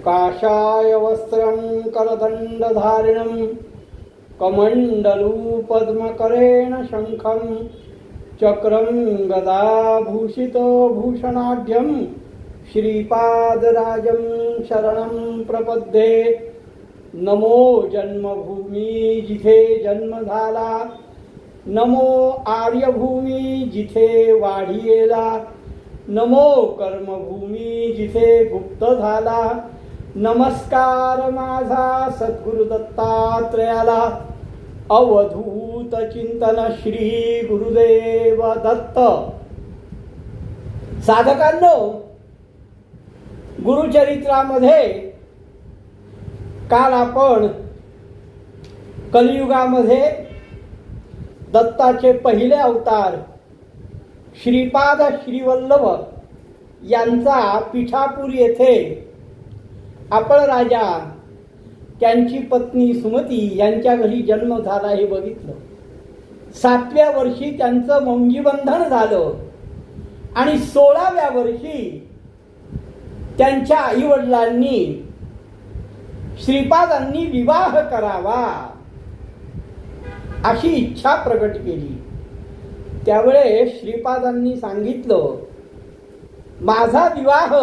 काषाय वस्त्रं करदण्डधारिणं कमण्डलूपद्मकरेण शङ्खं चक्रं गदाभूषितो भूषणाढ्यं श्रीपादराजं शरणं प्रपद्ये। नमो जन्मभूमी जिथे जन्म झाला, नमो आर्यभूमी जिथे वाढियेला, नमो कर्मभूमी जिथे गुप्त झाला। नमस्कार माझा सद्गुरु दत्तात्रयाला, अवधूत चिंतन श्री गुरुदेव दत्त। साधकांनो, गुरुचरित्रामध्ये काल आपण कलियुगामध्ये दत्ताचे पहिले अवतार श्रीपाद श्रीवल्लभ यांचा पिठापूर येथे आपण राजा त्यांची पत्नी सुमती यांच्या घरी जन्म झाला हे बघितलं। 7व्या वर्षी त्यांचं मौंजीबंधन झालं आणि 16व्या वर्षी त्यांच्या आईवडिलांनी श्रीपादांनी विवाह करावा अशी इच्छा प्रकट केली। त्यावेळेस श्रीपादांनी सांगितलं, माझा विवाह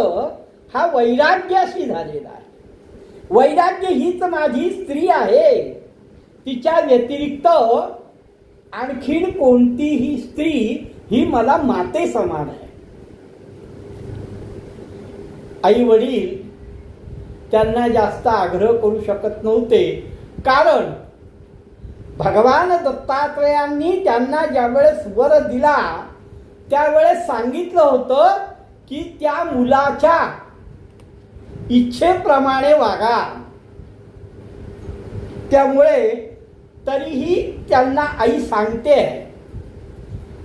हा वैराग्याशी झालेला आहे। वैराग्य हीच माझी स्त्री आहे, तिच्या व्यतिरिक्त आणखीन कोणतीही स्त्री ही मला माते समान आहे। आई वडील त्यांना जास्त आग्रह करू शकत नव्हते, कारण भगवान दत्तात्रयांनी त्यांना ज्यावेळेस वर दिला त्यावेळेस सांगितलं होतं की त्या मुलाच्या इच्छेप्रमाणे वागा। त्यामुळे तरीही त्यांना आई सांगते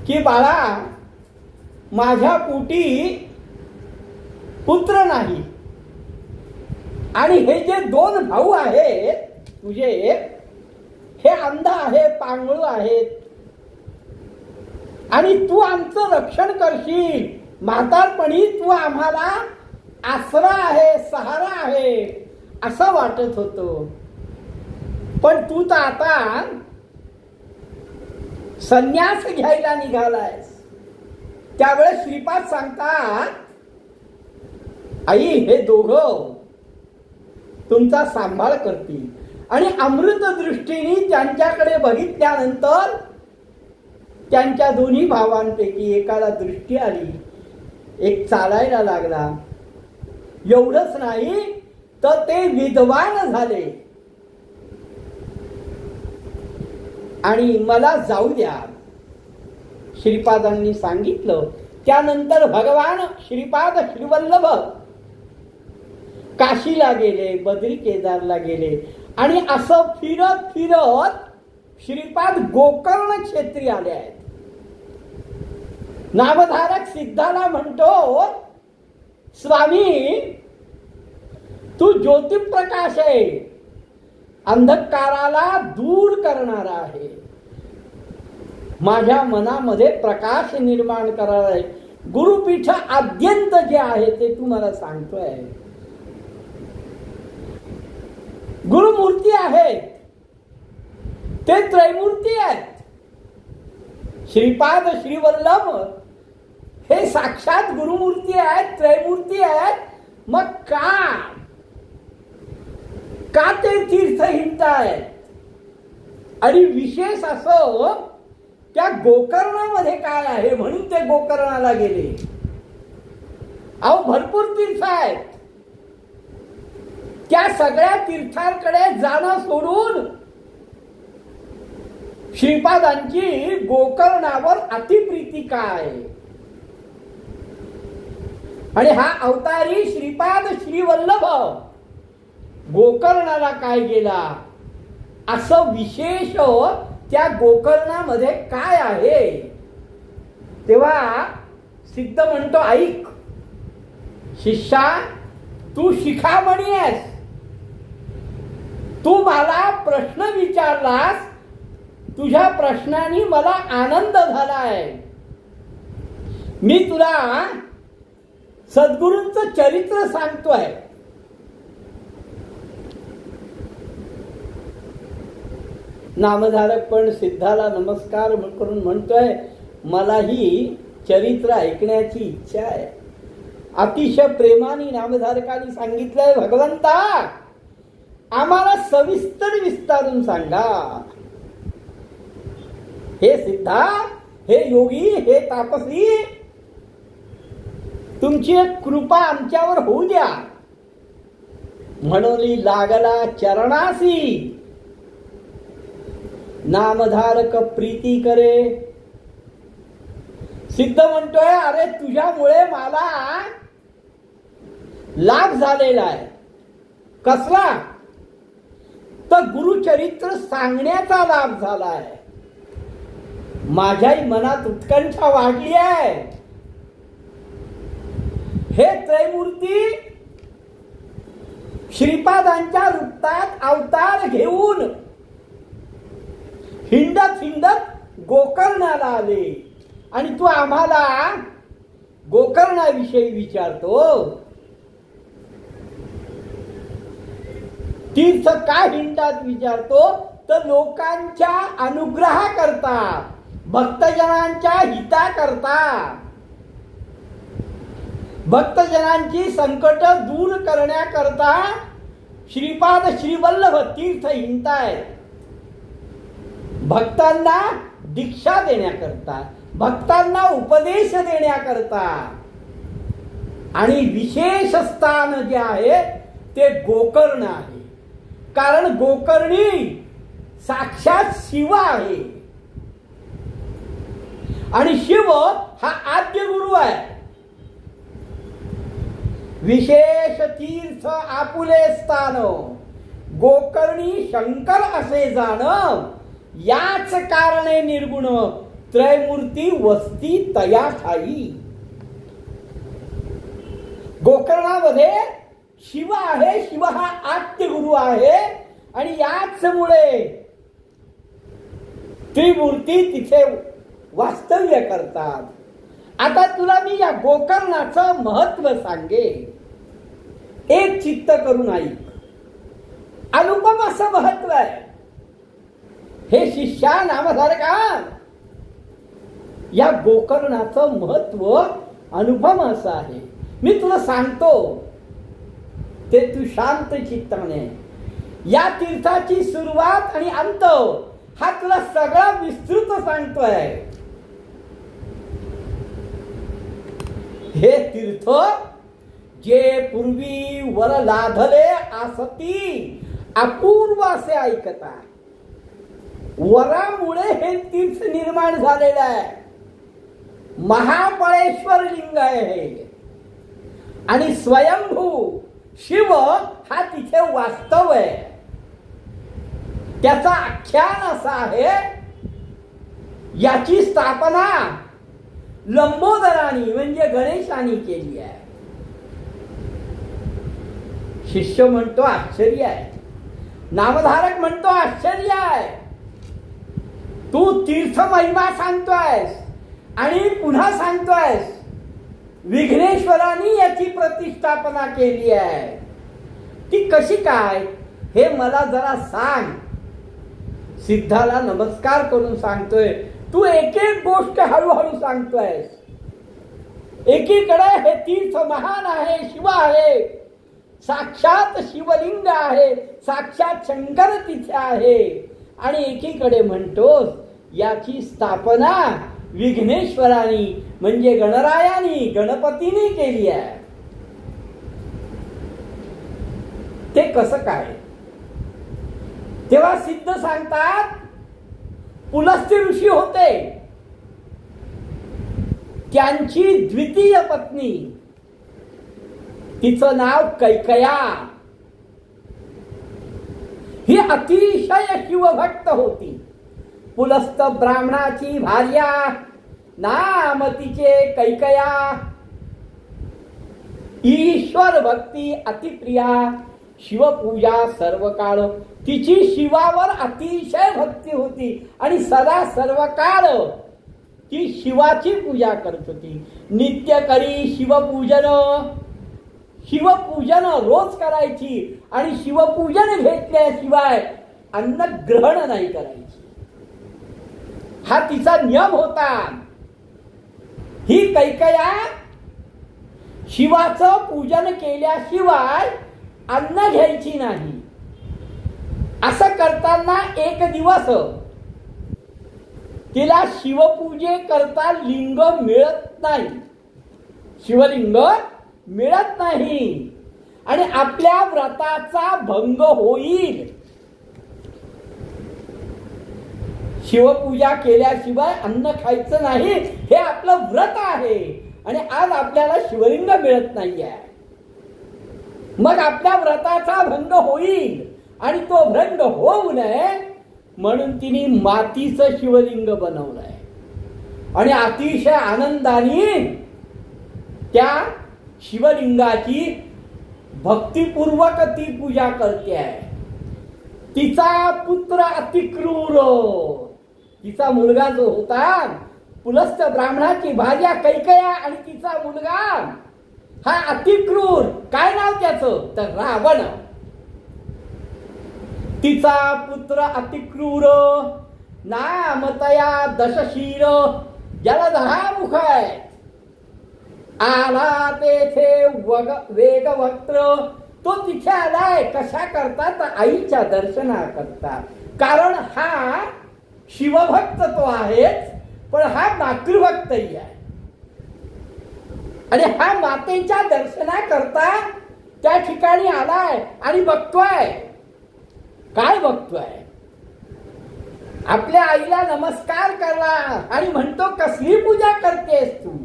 की बाळा, माझ्या पोटी पुत्र नाही आणि हे जे 2 भाऊ आहेत तुझे, हे अंध आहे, पांगळू आहेत आणि तू आमचं रक्षण करशील। म्हातारपणी तू आम्हाला आसरा आहे, सहारा आहे असं वाटत होतं, पण तू तर आता संन्यास घ्यायला निघालायस। त्यावेळेस श्रीपाद सांगतात, आई हे दोघं तुमचा सांभाळ करतील। आणि अमृत दृष्टीने त्यांच्याकडे बघितल्यानंतर त्यांच्या दोन्ही भावांपैकी एकाला दृष्टी आली, एक चालायला लागला। एवढंच नाही तर ते विद्वान झाले आणि मला जाऊ द्या श्रीपादांनी सांगितलं। त्यानंतर भगवान श्रीपाद श्रीवल्लभ काशीला गेले, बद्री केदारला गेले आणि असं फिरत फिरत श्रीपाद गोकर्ण क्षेत्री आले आहेत। नामधारक सिद्धाला म्हणतो, स्वामी तू ज्योतिप्रकाश आहे, अंधकाराला दूर करणारा आहे, माझ्या मनामध्ये प्रकाश निर्माण करणारा आहे। गुरुपीठ आद्यंत जे आहे ते तू मला सांगतोय। गुरुमूर्ती आहेत ते त्रैमूर्ती आहेत। श्रीपाद श्रीवल्लभ हे साक्षात गुरुमूर्ती आहेत, त्रैमूर्ती आहेत। मग का ते तीर्थ हिंडतायत? आणि विशेष असं त्या गोकर्णामध्ये काय आहे म्हणून ते गोकर्णाला गेले। अहो भरपूर तीर्थ आहेत, त्या सगळ्या तीर्थांकडे जाणं सोडून श्रीपादांची गोकर्णावर अतिप्रीती काय? आणि हा अवतारी श्रीपाद श्रीवल्लभ गोकर्णाला काय गेला, असं विशेष त्या गोकर्णामध्ये काय आहे? तेव्हा सिद्ध म्हणतो, ऐक शिष्या, तू शिखामणी आहेस, तू मला प्रश्न विचारलास, तुझ्या प्रश्नाने मला आनंद झालाय। मी तुला सद्गुरूंचं चरित्र सांगतोय। नामधारक पण सिद्धाला नमस्कार करून म्हणतोय, मलाही चरित्र ऐकण्याची इच्छा आहे. अतिशय प्रेमाने नामधारकांनी सांगितलंय, भगवंता आम्हाला सविस्तर विस्तारून सांगा. हे सिद्धा, हे योगी, हे तापसी, तुमची एक कृपा आमच्यावर होऊ द्या. म्हणून लागला चरणासी, नामधारक प्रीती करे. सिद्ध म्हणतोय, अरे तुझ्यामुळे मला लाभ झालेला आहे. कसला? तर गुरुचरित्र सांगण्याचा लाभ झाला आहे. माझ्याही मनात उत्कंठा वाढली आहे. हे त्रैमूर्ती श्रीपादांच्या रूपात अवतार घेऊन हिंडत हिंडत गोकर्णाला आले आणि तू आम्हाला गोकर्णाविषयी विचारतो. तीर्थ का हिंडतात विचारतो, तर लोकांच्या अनुग्रहा करता, भक्तजनांच्या हिता करता, भक्तजनांची संकट दूर करण्याकरता श्रीपाद श्रीवल्लभ तीर्थ हिंडतायत. भक्तांना दीक्षा देण्याकरता, भक्तांना उपदेश देण्याकरता. आणि विशेष स्थान जे आहे ते गोकर्ण आहे. कारण गोकर्णी साक्षात शिव आहे आणि शिव हा आद्य गुरु आहे. विशेष तीर्थ आपुले स्थान गोकर्णी शंकर असे जाण, याच कारणे निर्गुण त्रैमूर्ती वस्ती तया ठाई. गोकर्णामध्ये शिव आहे. शिव हा आद्य गुरु आहे आणि याच मुळे त्रिमूर्ती तिथे वास्तव्य करतात. आता तुला मी या गोकर्णाचं महत्व सांगे. एक चित्त करून ऐक. अनुपम असं महत्व आहे. हे शिष्या नामधारका, या गोकर्णाचं महत्व अनुपम असं आहे. मी तुला सांगतो ते तू शांत चित्ताने. या तीर्थाची सुरुवात आणि अंत हा तुला सगळा विस्तृत सांगतोय. हे तीर्थ जे पूर्वी वर लाधले आसती अपूर्व असे ऐकता. वरामुळे हे तीर्थ निर्माण झालेलं आहे. महाबळेश्वर लिंग आहे हे. आणि स्वयंभू शिव हा तिथे वास्तव आहे. त्याचा आख्यान असा आहे, याची स्थापना लंबोदरानी म्हणजे गणेशानी केली आहे. शिष्य म्हणतो आश्चर्य आहे. नामधारक म्हणतो आश्चर्य आहे. तू तीर्थ महिमा सांगतोयस आणि पुन्हा सांगतोयस विघ्नेश्वरांनी याची प्रतिष्ठापना केली आहे. ती कशी काय हे मला जरा सांग. सिद्धाला नमस्कार करून सांगतोय, तू एक एक गोष्ट हळूहळू सांगतोयस. एकीकडे हे तीर्थ महान आहे, शिव आहे, साक्षात शिवलिंग आहे, साक्षात शंकर तिथे आहे. आणि एकीकडे म्हणतोस याची स्थापना विघ्नेश्वरानी म्हणजे गणरायानी गणपतीने केली आहे. ते कसं काय? तेव्हा सिद्ध सांगतात, पुलस्त्य ऋषी होते, त्यांची द्वितीय पत्नी, तिचं नाव कैकया, ही अतिशय शिवभक्त होती. पुलस्त ब्राह्मणाची भार्या, नाम तिचे कैकया. ईश्वर भक्ती अतिप्रिया, शिवपूजा सर्व काळ. तिची शिवावर अतिशय भक्ती होती आणि सदा सर्व काळ ती शिवाची पूजा करत होती. नित्य करी शिवपूजन. शिवपूजन रोज करायची आणि शिवपूजन घेतल्याशिवाय अन्न ग्रहण नाही करायची, हा तिचा नियम होता. ही कैकया शिवाचं पूजन केल्याशिवाय अन्न घ्यायची नाही. असं करताना एक दिवस तिला शिवपूजे करता लिंग मिळत नाही, शिवलिंग मिळत नाही आणि आपल्या व्रताचा भंग होईल. शिवपूजा केल्याशिवाय अन्न खायचं नाही हे आपलं व्रत आहे आणि आज आपल्याला शिवलिंग मिळत नाहीये. मग आपल्या व्रताचा भंग होईल आणि तो भंग होऊ नये म्हणून तिने मातीचं शिवलिंग बनवलंय आणि अतिशय आनंदाने त्या शिवलिंगाची भक्तिपूर्वक ती पूजा करते आहे. तिचा पुत्र अतिक्रूर, तिचा मुलगा जो होता पुलस्त ब्राह्मणाची भार्या कैकया आणि तिचा मुलगा हा अतिक्रूर, काय नाव त्याचं तर रावण. तिचा पुत्र अतिक्रूर नामतया दशशीर, ज्याला 10 मुख आहेत. आला तेथे वेगवक्त्र, तो तिथे आलाय कशा करता तर आईच्या दर्शना करता. कारण हा शिवभक्त तो आहेच पण हा मातृभक्तही आहे आणि हा मातेच्या दर्शना करता त्या ठिकाणी आलाय आणि बघतोय. काय बघतोय? आपल्या आईला नमस्कार करला आणि म्हणतो कसली पूजा करतेस तू?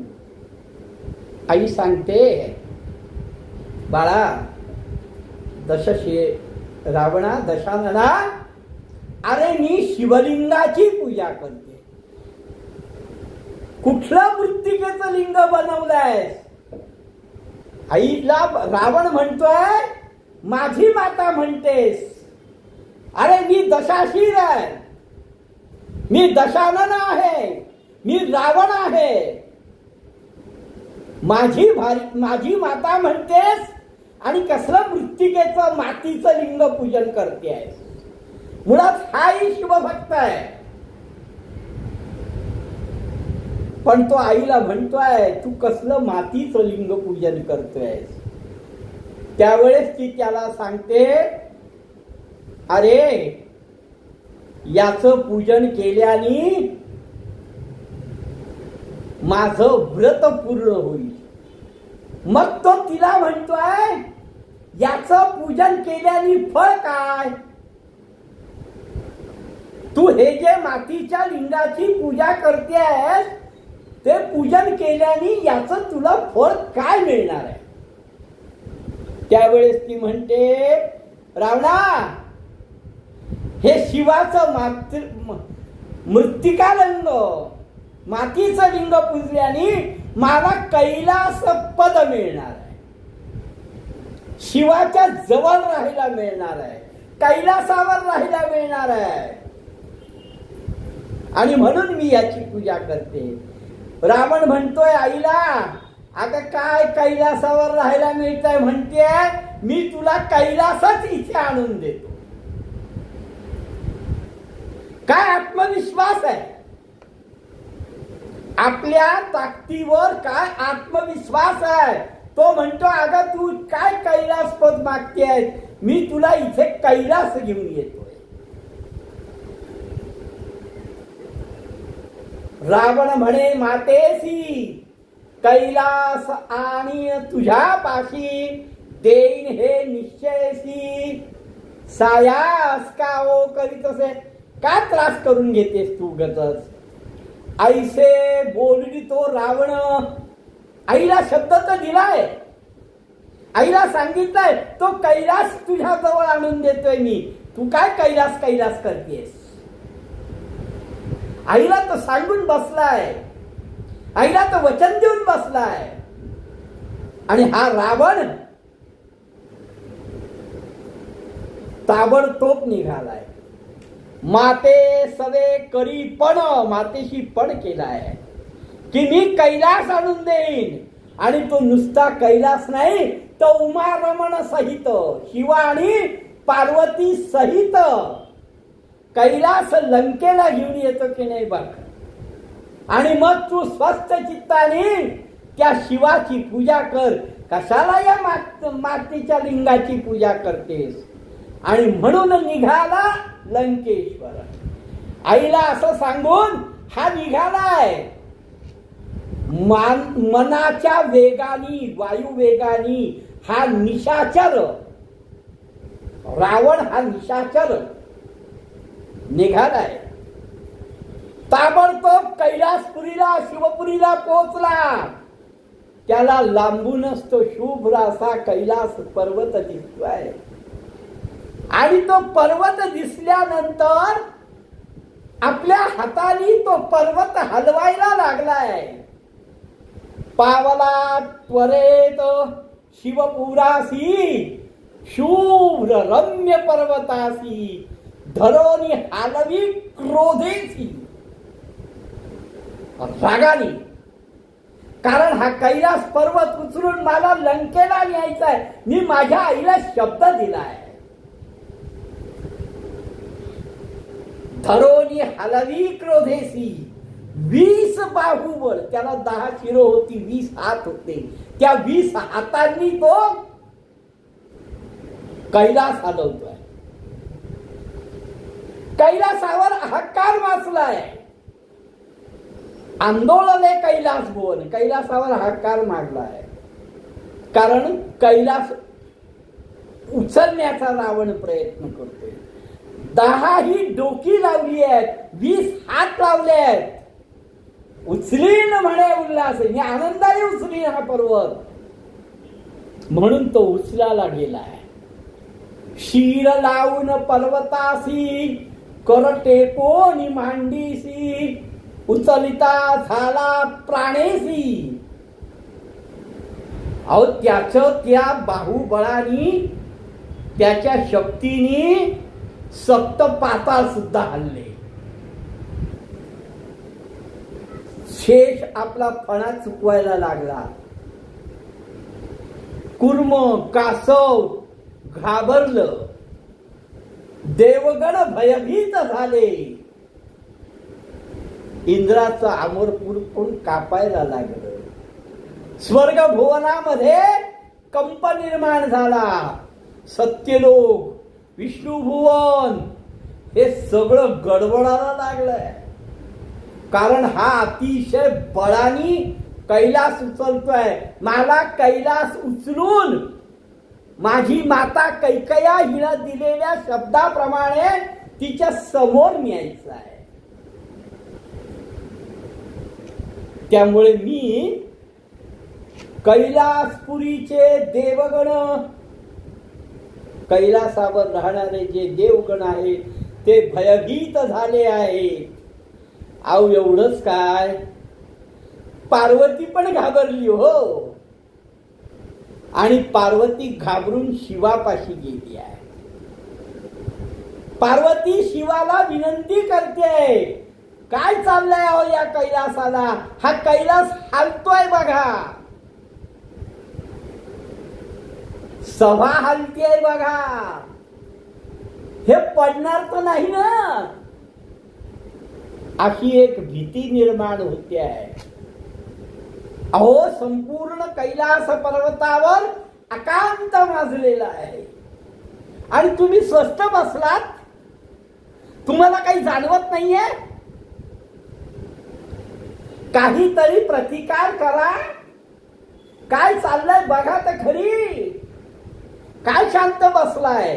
आई सांगते बाळा रावणा दशानना, अरे मी शिवलिंगाची पूजा करते. कुठलं मृत्तिकेचं लिंग बनवलंयस? आईला रावण म्हणतोय माझी माता म्हणतेस. अरे मी दशाशीर आहे, मी दशानन आहे, मी रावण आहे. माझी माता म्हणतेस आणि कसलं मृत्तिकेचं मातीचं लिंग पूजन करते आहे. मुळात हाही शिवभक्त आहे पण तो आईला म्हणतोय तू कसलं मातीचं लिंग पूजन करतोय. त्यावेळेस ती त्याला सांगते अरे याचं पूजन केल्याने माझं व्रत पूर्ण होईल. मग तो तिला म्हणतोय याचं पूजन केल्याने फळ काय? तू हे जे मातीच्या लिंगाची पूजा करतेस ते पूजन केल्याने याचं तुला फळ काय मिळणार आहे? त्यावेळेस ती म्हणते रावणा हे शिवाचं मृत्तिका लिंग मातीचं लिंग पूजल्याने मला कैलास पद मिळणार आहे, शिवाच्या जवळ राहायला मिळणार आहे, कैलासावर राहायला मिळणार आहे आणि म्हणून मी याची पूजा करते. रावण म्हणतोय आईला आता काय कैलासावर राहायला मिळतंय म्हणते, मी तुला कैलासच इथे आणून देतो. काय आत्मविश्वास आहे आपल्या ताकदीवर, काय आत्मविश्वास आहे. तो म्हणतो अगं तू काय कैलास पद मागतेस, मी तुला इथे कैलास घेऊन येतोय. रावण म्हणे मातेसी कैलास आणि तुझ्या पाशी देईन हे निश्चयसी. सायास का ओ करीत असे, का त्रास करून घेतेस तू गतच. ऐसे बोलली तो रावण. आईला शब्द तर दिलाय, आईला सांगितलंय तो कैलास तुझ्या जवळ आणून देतोय मी, तू काय कैलास कैलास करतेस. आईला तो सांगून बसलाय, आईला तो वचन देऊन बसलाय आणि हा रावण ताबडतोब निघालाय. माते सवे करी पण, मातेशी पण केलाय की मी कैलास आणून देईन आणि तो नुसता कैलास नाही तर उमा रमण सहित, शिवा आणि पार्वती सहित कैलास लंकेला घेऊन येतो की नाही बघ. आणि मग तू स्वस्थ चित्ताने त्या शिवाची पूजा कर. कशाला या मातीच्या लिंगाची पूजा करतेस. आणि म्हणून निघाला लंकेश्वर. आईला असं सांगून हा निघालाय. मनाच्या वेगानी, वायू वेगानी हा निशाचर, रावण हा निशाचर निघालाय. ताबडतोब कैलासपुरीला, शिवपुरीला पोहोचला. त्याला लांबूनच तो शुभ्र असा कैलास पर्वत दिसतोय. आणि तो पर्वत दिसल्यानंतर आपल्या हाताने तो पर्वत हलवायला लागलाय. पावला त्वरेत शिवपुरासी, शुभ्र रम्य पर्वतासी, धरोनी हालवी क्रोधेसी, रागानी. कारण हा कैलास पर्वत उचलून मला लंकेला न्यायचा आहे. मी माझ्या आईला शब्द दिलाय. धरोनी हलवी क्रोधेसी, 20 बाहुबळ. त्याला 10 शिरो होती, 20 हात होते. त्या 20 हातांनी तो कैलास हलवतोय. कैलासावर हाकार वाचलाय. आंदोलने कैलास भुवन. कैलासावर हाकार मारलाय. कारण कैलास उचलण्याचा रावण प्रयत्न करतोय. 10 ही डोकी लावली आहेत, 20 हात लावले आहेत. उचलीन म्हणे उल्हास, मी आनंदाने उचलीन हा पर्वत. म्हणून तो उचलायला गेलाय. शीर लावून पर्वतासी, कर टेकोनी मांडीसी, उचलिता झाला प्राणेसी. अहो त्या बाहुबळानी, त्याच्या शक्तीने सप्त पाताळ सुद्धा हल्ले. शेष आपला फणा चुकवायला लागला. कुर्म कासव घाबरलं. देवगण भयभीत झाले. इंद्राचं आमोरपूर पण कापायला लागलं. स्वर्ग भुवनामध्ये कंप निर्माण झाला. सत्यलोक, विष्णू भुवन हे सगळं गडबडायला लागलंय. कारण हा अतिशय बळाने कैलास उचलतोय. मला कैलास उचलून माझी माता कैकया हिला दिलेल्या शब्दाप्रमाणे तिच्या समोर न्यायचं आहे. त्यामुळे मी कैलासपुरीचे देवगण, कैलासावर राहणारे जे देवगण आहेत ते भयभीत झाले आहेत. अहो एवढंच काय, पार्वती पण घाबरली हो. आणि पार्वती घाबरून शिवापाशी गेली आहे. पार्वती शिवाला विनंती करते, काय चाललंय अहो या कैलासाला. हा कैलास हालतोय बघा, सभा हलतीये बघा. हे पडणार तर नाही ना. अशी एक भीती निर्माण होते आहे. अहो संपूर्ण कैलास पर्वतावर अकांत माजलेला आहे. आणि तुम्ही स्वस्थ बसलात, तुम्हाला काही जाणवत नाहीये. काहीतरी प्रतिकार करा. काय चाललंय बघा तर खरी. काय शांत बसलाय.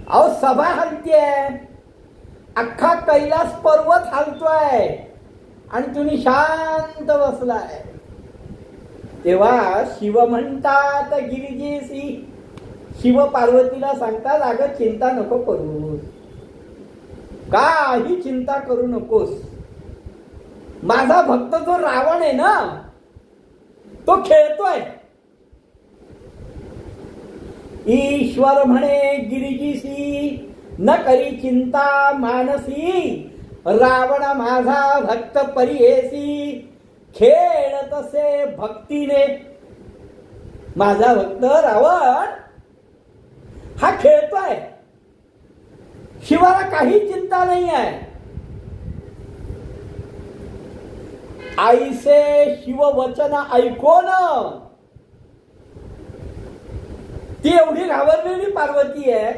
अहो सभा हलतीये, अख्खा कैलास पर्वत हलतोय आणि तुम्ही शांत बसलाय. तेव्हा शिव म्हणतात गिरिजेसी, शिव पार्वतीला सांगतात अगं चिंता नको करू, काही चिंता करू नकोस. माझा भक्त जो रावण आहे ना तो खेळतोय. ईश्वर म्हणे गिरिजीसी, न करी चिंता मानसी, रावण माझा भक्त परियेसी, खेळ तसे भक्तीने. माझा भक्त रावण हा खेळतोय. शिवाला काही चिंता नाही आहे. आईसे शिववचन ऐकून ती एवढी घाबरलेली पार्वती आहे.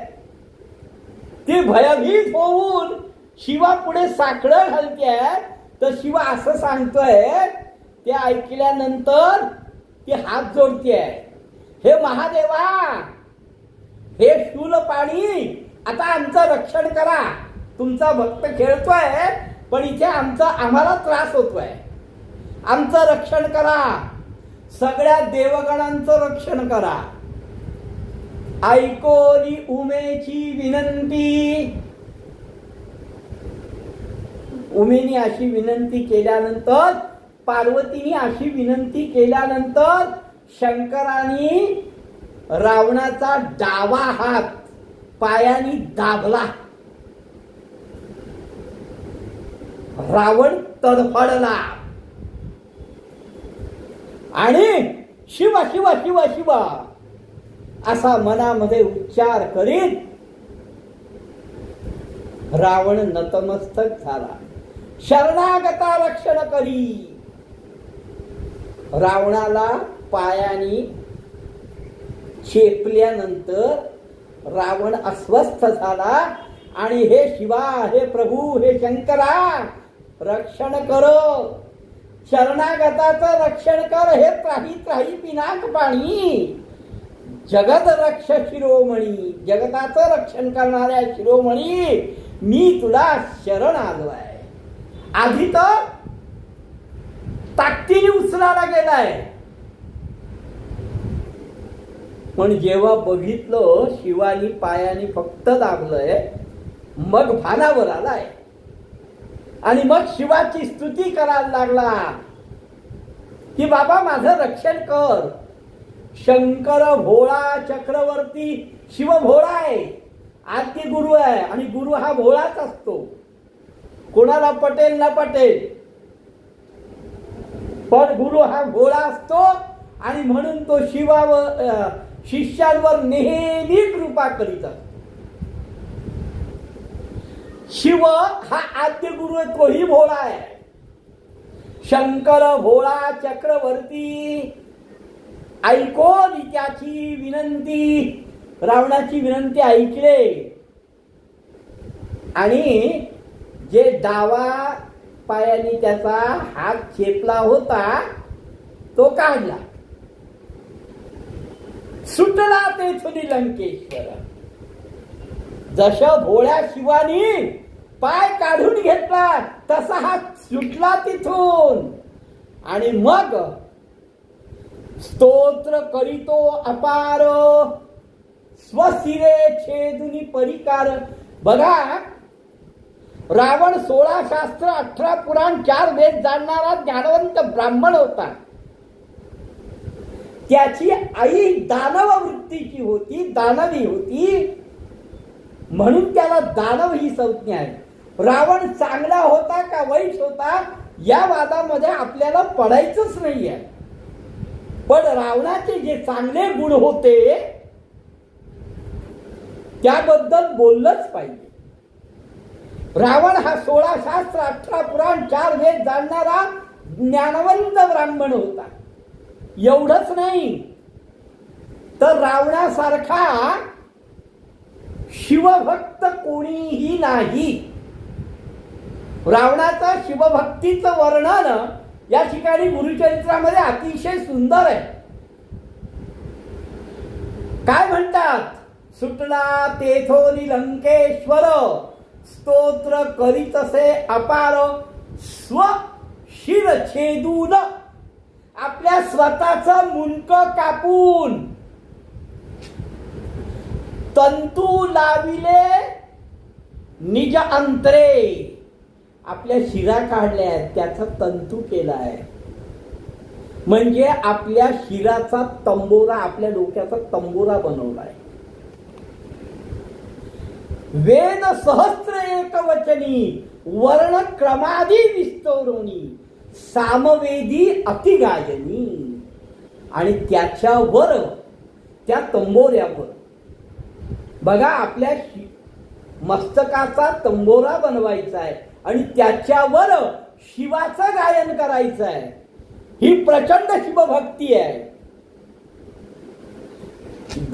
ती भयभीत होऊन शिवा पुढे साकडं घालते. तर शिवा असं सांगतोय, ते ऐकल्यानंतर ती हात जोडते. हे महादेवा, हे शूलपाणी, आता आमचं रक्षण करा. तुमचा भक्त खेळतोय पण इथे आम्हाला त्रास होतोय. आमचं रक्षण करा, सगळ्या देवगणांचं रक्षण करा. ऐकोली उमेची विनंती. उमेने अशी विनंती केल्यानंतर, पार्वतीने अशी विनंती केल्यानंतर शंकराने रावणाचा डावा हात पायाने दाबला. रावण तडफडला आणि शिव शिव शिव शिव असा मनामध्ये उच्चार करीत रावण नतमस्तक झाला. शरणागता रक्षण करी. रावणाला पायाने चेपल्यानंतर रावण अस्वस्थ झाला आणि हे शिवा, हे प्रभू, हे शंकरा, रक्षण कर, शरणागताचं रक्षण कर. हे त्राही त्राही पिनाक पाणी, जगत रक्ष शिरोमणी, जगताचं रक्षण करणाऱ्या शिरोमणी, मी तुला शरण आलो आहे. आधी तर ताकदीने उचलायला गेलाय, पण जेव्हा बघितलं शिवानी पायाने फक्त दाबलंय, मग भानावर आलाय आणि मग शिवाची स्तुती करायला लागला की बाबा माझं रक्षण कर. शंकर भोळा चक्रवर्ती, शिव भोळा आहे, आद्य गुरु आहे आणि गुरु हा भोळाच असतो. कोणाला पटेल ना पटेल, पण गुरु हा भोळा असतो आणि म्हणून तो शिवावर, शिष्यांवर नेहमी कृपा करीत असतो. शिव हा आद्य गुरु आहे, तोही भोळा आहे. शंकर भोळा चक्रवर्ती ऐको त्याची विनंती. रावणाची विनंती ऐकले आणि जे डावा पायाने त्याचा हात चेपला होता तो काढला. सुटला तेथून लंकेश्वर. जशा भोळ्या शिवानी पाय काढून घेतला तसा हात सुटला तिथून आणि मग स्तोत्र करीतो अपार, स्वशिरे छेदुनी परिकार. बघा, रावण 16 शास्त्र 18 पुराण 4 वेद जाणणारा ज्ञानवंत ब्राह्मण होता. त्याची आई दानव वृत्तीची होती, दानवी होती, म्हणून त्याला दानव ही संज्ञा आहे. रावण चांगला होता का वाईट होता या वादामध्ये आपल्याला पडायचंच नाहीये, पण रावणाचे जे चांगले गुण होते त्याबद्दल बोललंच पाहिजे. रावण हा 16 शास्त्र 18 पुराण 4 वेद जाणणारा ज्ञानवंत ब्राह्मण होता. एवढंच नाही तर रावणासारखा शिवभक्त कोणीही नाही. रावणाचा शिवभक्तीचं वर्णन या ठिकाणी गुरुचरित्रामध्ये अतिशय सुंदर आहे. काय म्हणतात? सुटला तेथोनी लंकेश्वर, स्तोत्र करीतसे अपार, स्व शिर छेदून, आपल्या स्वतःचं मुंडक कापून तंतू लाविले निज अंतरे. आपल्या शिरा काढल्या आहेत, त्याचा तंतू केलाय, म्हणजे आपल्या शिराचा तंबोरा, आपल्या डोक्याचा तंबोरा बनवलाय. वेद सहस्त्र एकवचनी, वर्ण क्रमादी विस्तोरणी, सामवेदी अतिगायनी. आणि त्याच्यावर, त्या तंबोऱ्यावर बघा, आपल्या मस्तकाचा तंबोरा बनवायचा आहे आणि त्याच्यावर शिवाचं गायन करायचं आहे. ही प्रचंड शिवभक्ती आहे.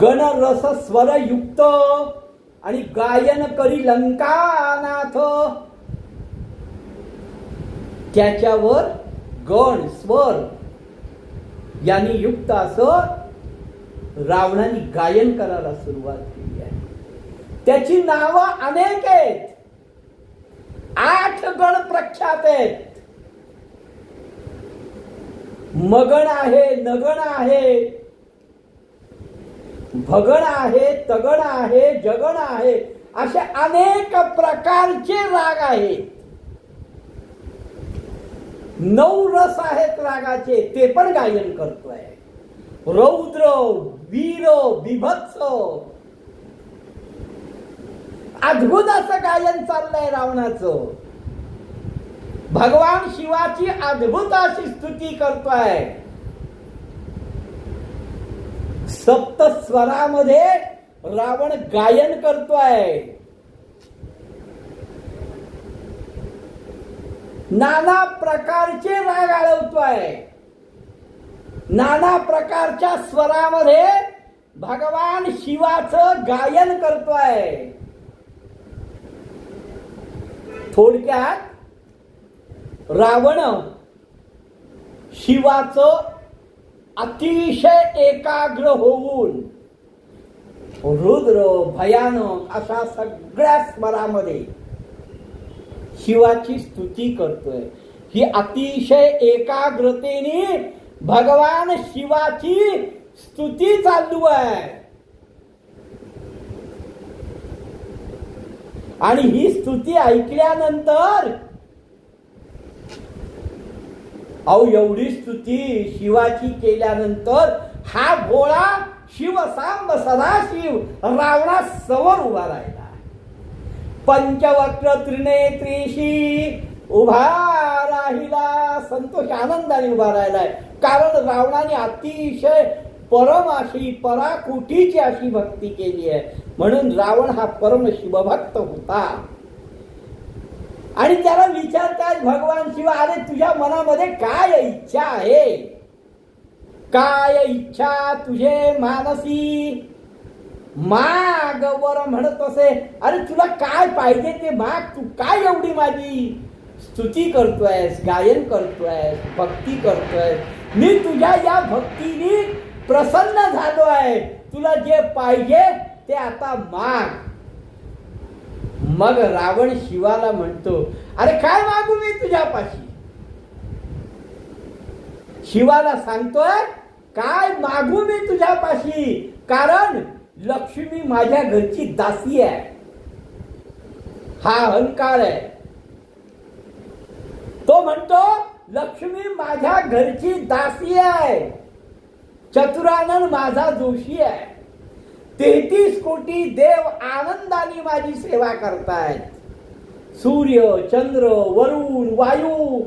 गणरस स्वर युक्त आणि गायन करी लंकानाथ. त्याच्यावर गण स्वर यांनी युक्त असं रावणाने गायन करायला सुरुवात केली आहे. त्याची नावं अनेक आहेत. 8 गण प्रख्यात आहेत. मगण आहे, नगण आहे, भगण आहे, तगण आहे, जगण आहे, असे अनेक प्रकारचे राग आहेत. 9 रस आहेत रागाचे, ते पण गायन करतोय. रौद्र, वीर, बिभत्स, अद्भुत असं गायन चाललंय रावणाचं. भगवान शिवाची अद्भुत अशी स्तुती करतोय. 7 स्वरामध्ये रावण गायन करतोय. नाना प्रकारचे राग आळवतोय. नाना प्रकारच्या स्वरामध्ये भगवान शिवाचं गायन करतोय. थोडक्यात रावण शिवाचं अतिशय एकाग्र होऊन रुद्र, भयानक अशा सगळ्या स्वरामध्ये शिवाची स्तुती करतोय. ही अतिशय एकाग्रतेने भगवान शिवाची स्तुती चालू आहे. आणि ही स्तुती ऐकल्यानंतर एवढी स्तुती शिवाची केल्यानंतर हा भोळा शिवसांब सदाशिव रावणासमोर उभा राहिला. पंचवक्र त्रिनेत्रीशी उभा राहिला. संतोष आनंदाने उभा राहिलाय. कारण रावणाने अतिशय परम अशी पराकुटीची अशी भक्ती केली आहे. म्हणून रावण हा परम शिवभक्त होता. आणि त्याला विचारतात भगवान शिवा, अरे तुझ्या मनामध्ये काय इच्छा आहे? काय इच्छा तुझे मानसी? माग वर म्हणत असे. अरे तुला काय पाहिजे ते माग. तू काय एवढी माझी स्तुती करतोयस, गायन करतोयस, भक्ती करतोयस. मी तुझ्या या भक्तीने प्रसन्न झालो आहे. तुला जे पाहिजे ते आता माग. मग रावण शिवाला म्हणतो, अरे काय मागू मी तुझ्यापाशी? शिवाला सांगतोय, काय मागू मी तुझ्यापाशी? कारण लक्ष्मी माझ्या घरची दासी आहे. हा अहंकार आहे. तो म्हणतो लक्ष्मी माझ्या घरची दासी आहे. चतुरानन माझा जोशी आहे. 33 कोटी देव आनंदाने माझी सेवा करतायत. सूर्य, चंद्र, वरुण, वायू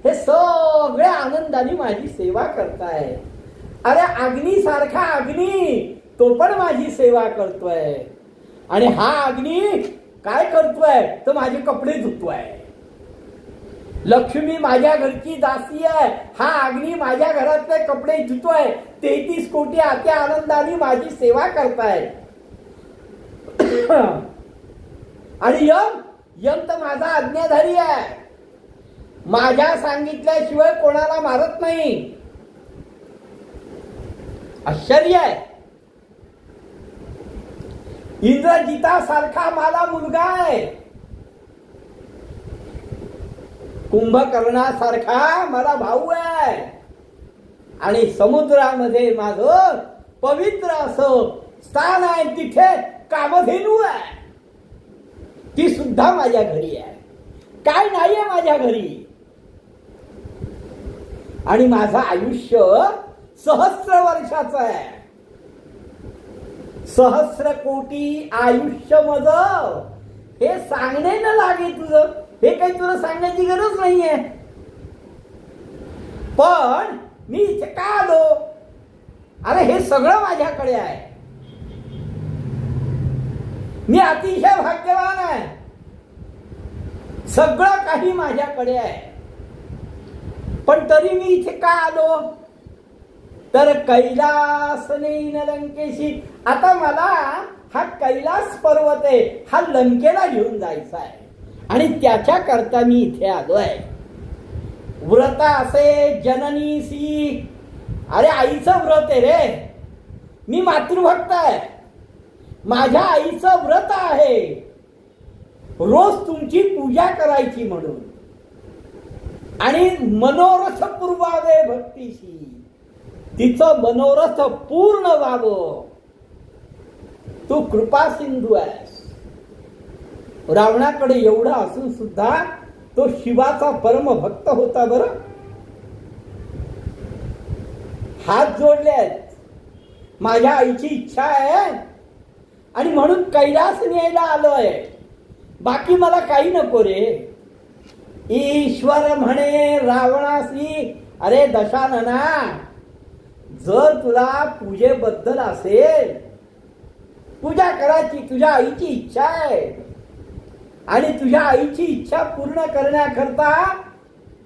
हे सगळे आनंदाने माझी सेवा करतायत. अरे अग्नी सारखा अग्नी तो पण माझी सेवा करतोय. आणि हा अग्नी काय करतोय तर माझे कपडे धुतोय. लक्ष्मी माझ्या घरची दासी आहे. हा अग्नी माझ्या घरातले कपडे धुतोय. 33 कोटी आत्या आनंदाने माझी सेवा करतायत. आणि यम तर माझा आज्ञाधारी आहे. माझ्या सांगितल्याशिवाय कोणाला मारत नाही. आश्चर्य आहे. इंद्रजितासारखा मला मुलगा आहे. कुंभकर्णासारखा मला भाऊ आहे. आणि समुद्रामध्ये माझं पवित्र असं स्थान आहे. तिथे कामधेनू आहे. ती सुद्धा माझ्या घरी आहे. काय नाहीये माझ्या घरी. आणि माझं आयुष्य 1,000 वर्षाचं आहे. 1,000 कोटी आयुष्य माझं. हे सांगणे न लागे तुझं. हे काही तुला सांगण्याची गरज नाहीये. पण मी इथे का आलो? अरे हे सगळं माझ्याकडे आहे. मी अतिशय भाग्यवान आहे. सगळं काही माझ्याकडे आहे. पण तरी मी इथे का आलो? तर कैलास नैन लंकेशी. आता मला हा कैलास पर्वत आहे, हा लंकेला घेऊन जायचा आहे आणि त्याच्या करता मी इथे आलोय. व्रत असे जननीसी. अरे आईचं व्रत आहे रे. मी मातृभक्त आहे. माझ्या आईचं व्रत आहे रोज तुमची पूजा करायची म्हणून. आणि मनोरथ पूर्वावे भक्तीशी. तिचं मनोरथ पूर्ण व्हावं. तू कृपा सिंधू आहेस. रावणाकडे एवढा असून सुद्धा तो शिवाचा परम भक्त होता. बरं, हात जोडले आहेत. माझ्या आईची इच्छा आहे आणि म्हणून कैलास न्यायला आलोय. बाकी मला काही नको रे. ईश्वर म्हणे रावणासी, अरे दशानना, जर तुला पूजेबद्दल असेल, पूजा करायची, तुझ्या आईची इच्छा आहे आणि तुझ्या आईची इच्छा पूर्ण करण्याकरता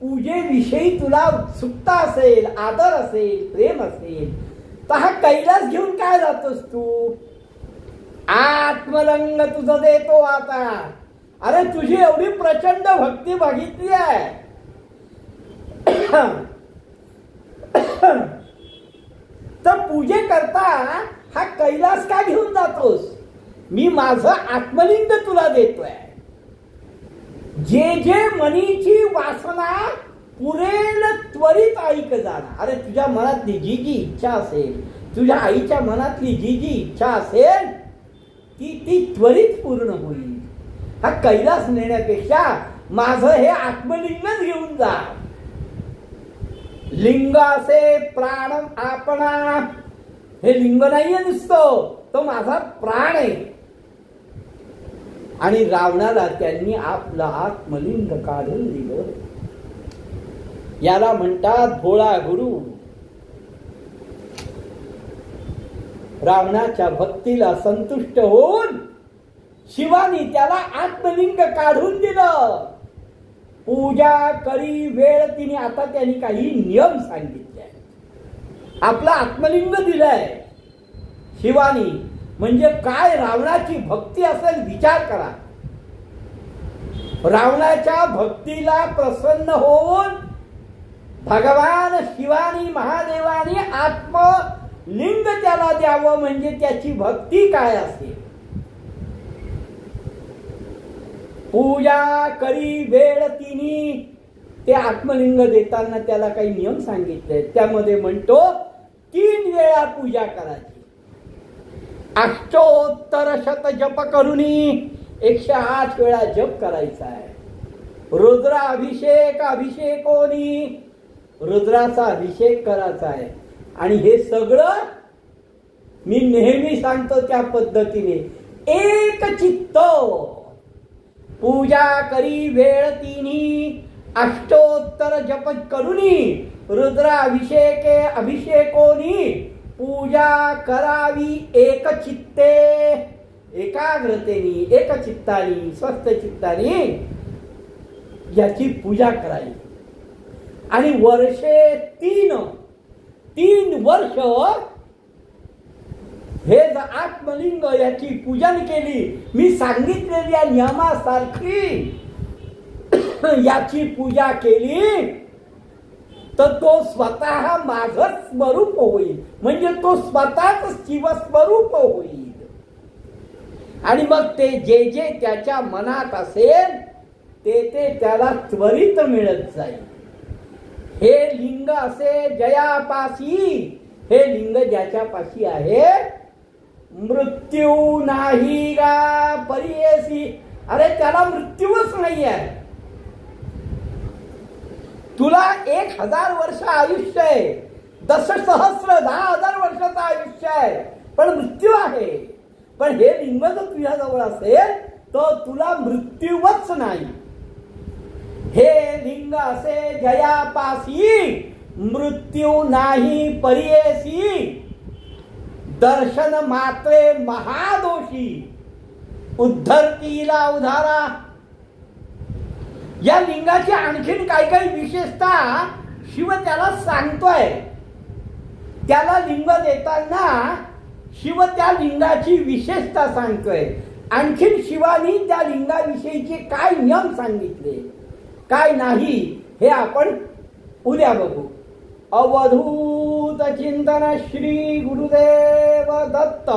पूजेविषयी तुला उत्सुकता असेल, आदर असेल, प्रेम असेल, तर हा कैलास घेऊन काय जातोस तू? आत्मरंग तुझं देतो आता. अरे तुझी एवढी प्रचंड भक्ती बघितली आहे. तर पूजे करता हा कैलास का घेऊन जातोस? मी माझं आत्मलिंग तुला देतोय. जे जे मनीची वासना पुरेल त्वरित ऐक जाणार. अरे तुझ्या मनातली जी जी इच्छा असेल, तुझ्या आईच्या मनातली जी जी इच्छा असेल, ती त्वरित पूर्ण होईल. हा कैलास नेण्यापेक्षा माझं हे आत्मलिंगच घेऊन जा. लिंग असे प्राण आपणा. हे लिंग नाहीये नुसतं, तो माझा प्राण आहे. आणि रावणाला त्यांनी आपलं आत्मलिंग काढून दिलं. याला म्हणतात भोळा गुरु. रावणाच्या भक्तीला संतुष्ट होऊन शिवानी त्याला आत्मलिंग काढून दिलं. पूजा करी वेळ तिने. आता त्यांनी काही नियम सांगितले. आपलं आत्मलिंग दिलंय शिवानी. म्हणजे काय रावणाची भक्ती असेल विचार करा. रावणाच्या भक्तीला प्रसन्न होऊन भगवान शिवानी महादेवानी आत्मलिंग त्याला द्यावं. म्हणजे त्याची भक्ती काय असेल. पूजा करी वेळ तिनी. ते आत्मलिंग देताना त्याला काही नियम सांगितले. त्यामध्ये म्हणतो 3 वेळा पूजा करायची. अष्टोत्तर शत जप करूनी 108 वेळा जप करायचा आहे. अभिषेकोनी रुद्राचा अभिषेक करायचा आहे. आणि हे सगळं मी नेहमी सांगतो त्या पद्धतीने एक चित्त. पूजा करी वेळ तिनी. अष्टोत्तर जप करूनी अभिषेकोनी पूजा करावी एक चित्ते. एकाग्रतेने, एक चित्तानी, स्वस्थ चित्तानी याची पूजा करावी. आणि वर्षे 3 वर्ष हे आत्मलिंग याची पूजन केली. मी सांगितलेल्या नियमासारखी याची पूजा केली तर तो स्वतः माझं स्वरूप होईल. म्हणजे तो स्वतःच शिवस्वरूप होईल. आणि मग ते जे जे त्याच्या मनात असेल ते त्याला त्वरित मिळत जाईल. हे लिंग असे जयापाशी. हे लिंग ज्याच्यापाशी आहे मृत्यू नाही गा परियेसी. अरे त्याला मृत्यूच नाही आहे. तुला 1000 वर्ष आयुष्य आहे. 10,000 वर्षाचं आयुष्य आहे. पण मृत्यू आहे. पण हे लिंग जर तुझ्या जवळ असेल तर तुला मृत्यूच नाही. हे लिंग असे जयापासी मृत्यू नाही परियेसी. दर्शन मात्रे महादोषी. उद्धरतीला उधारा. या लिंगाची आणखीन काही काही विशेषता शिव त्याला सांगतोय. त्याला लिंग देताना शिव त्या लिंगाची विशेषता सांगतोय. आणखीन शिवानी त्या लिंगाविषयीचे काय नियम सांगितले, काय नाही, हे आपण उद्या बघू. अवधूत चिंतन श्री गुरुदेव दत्त.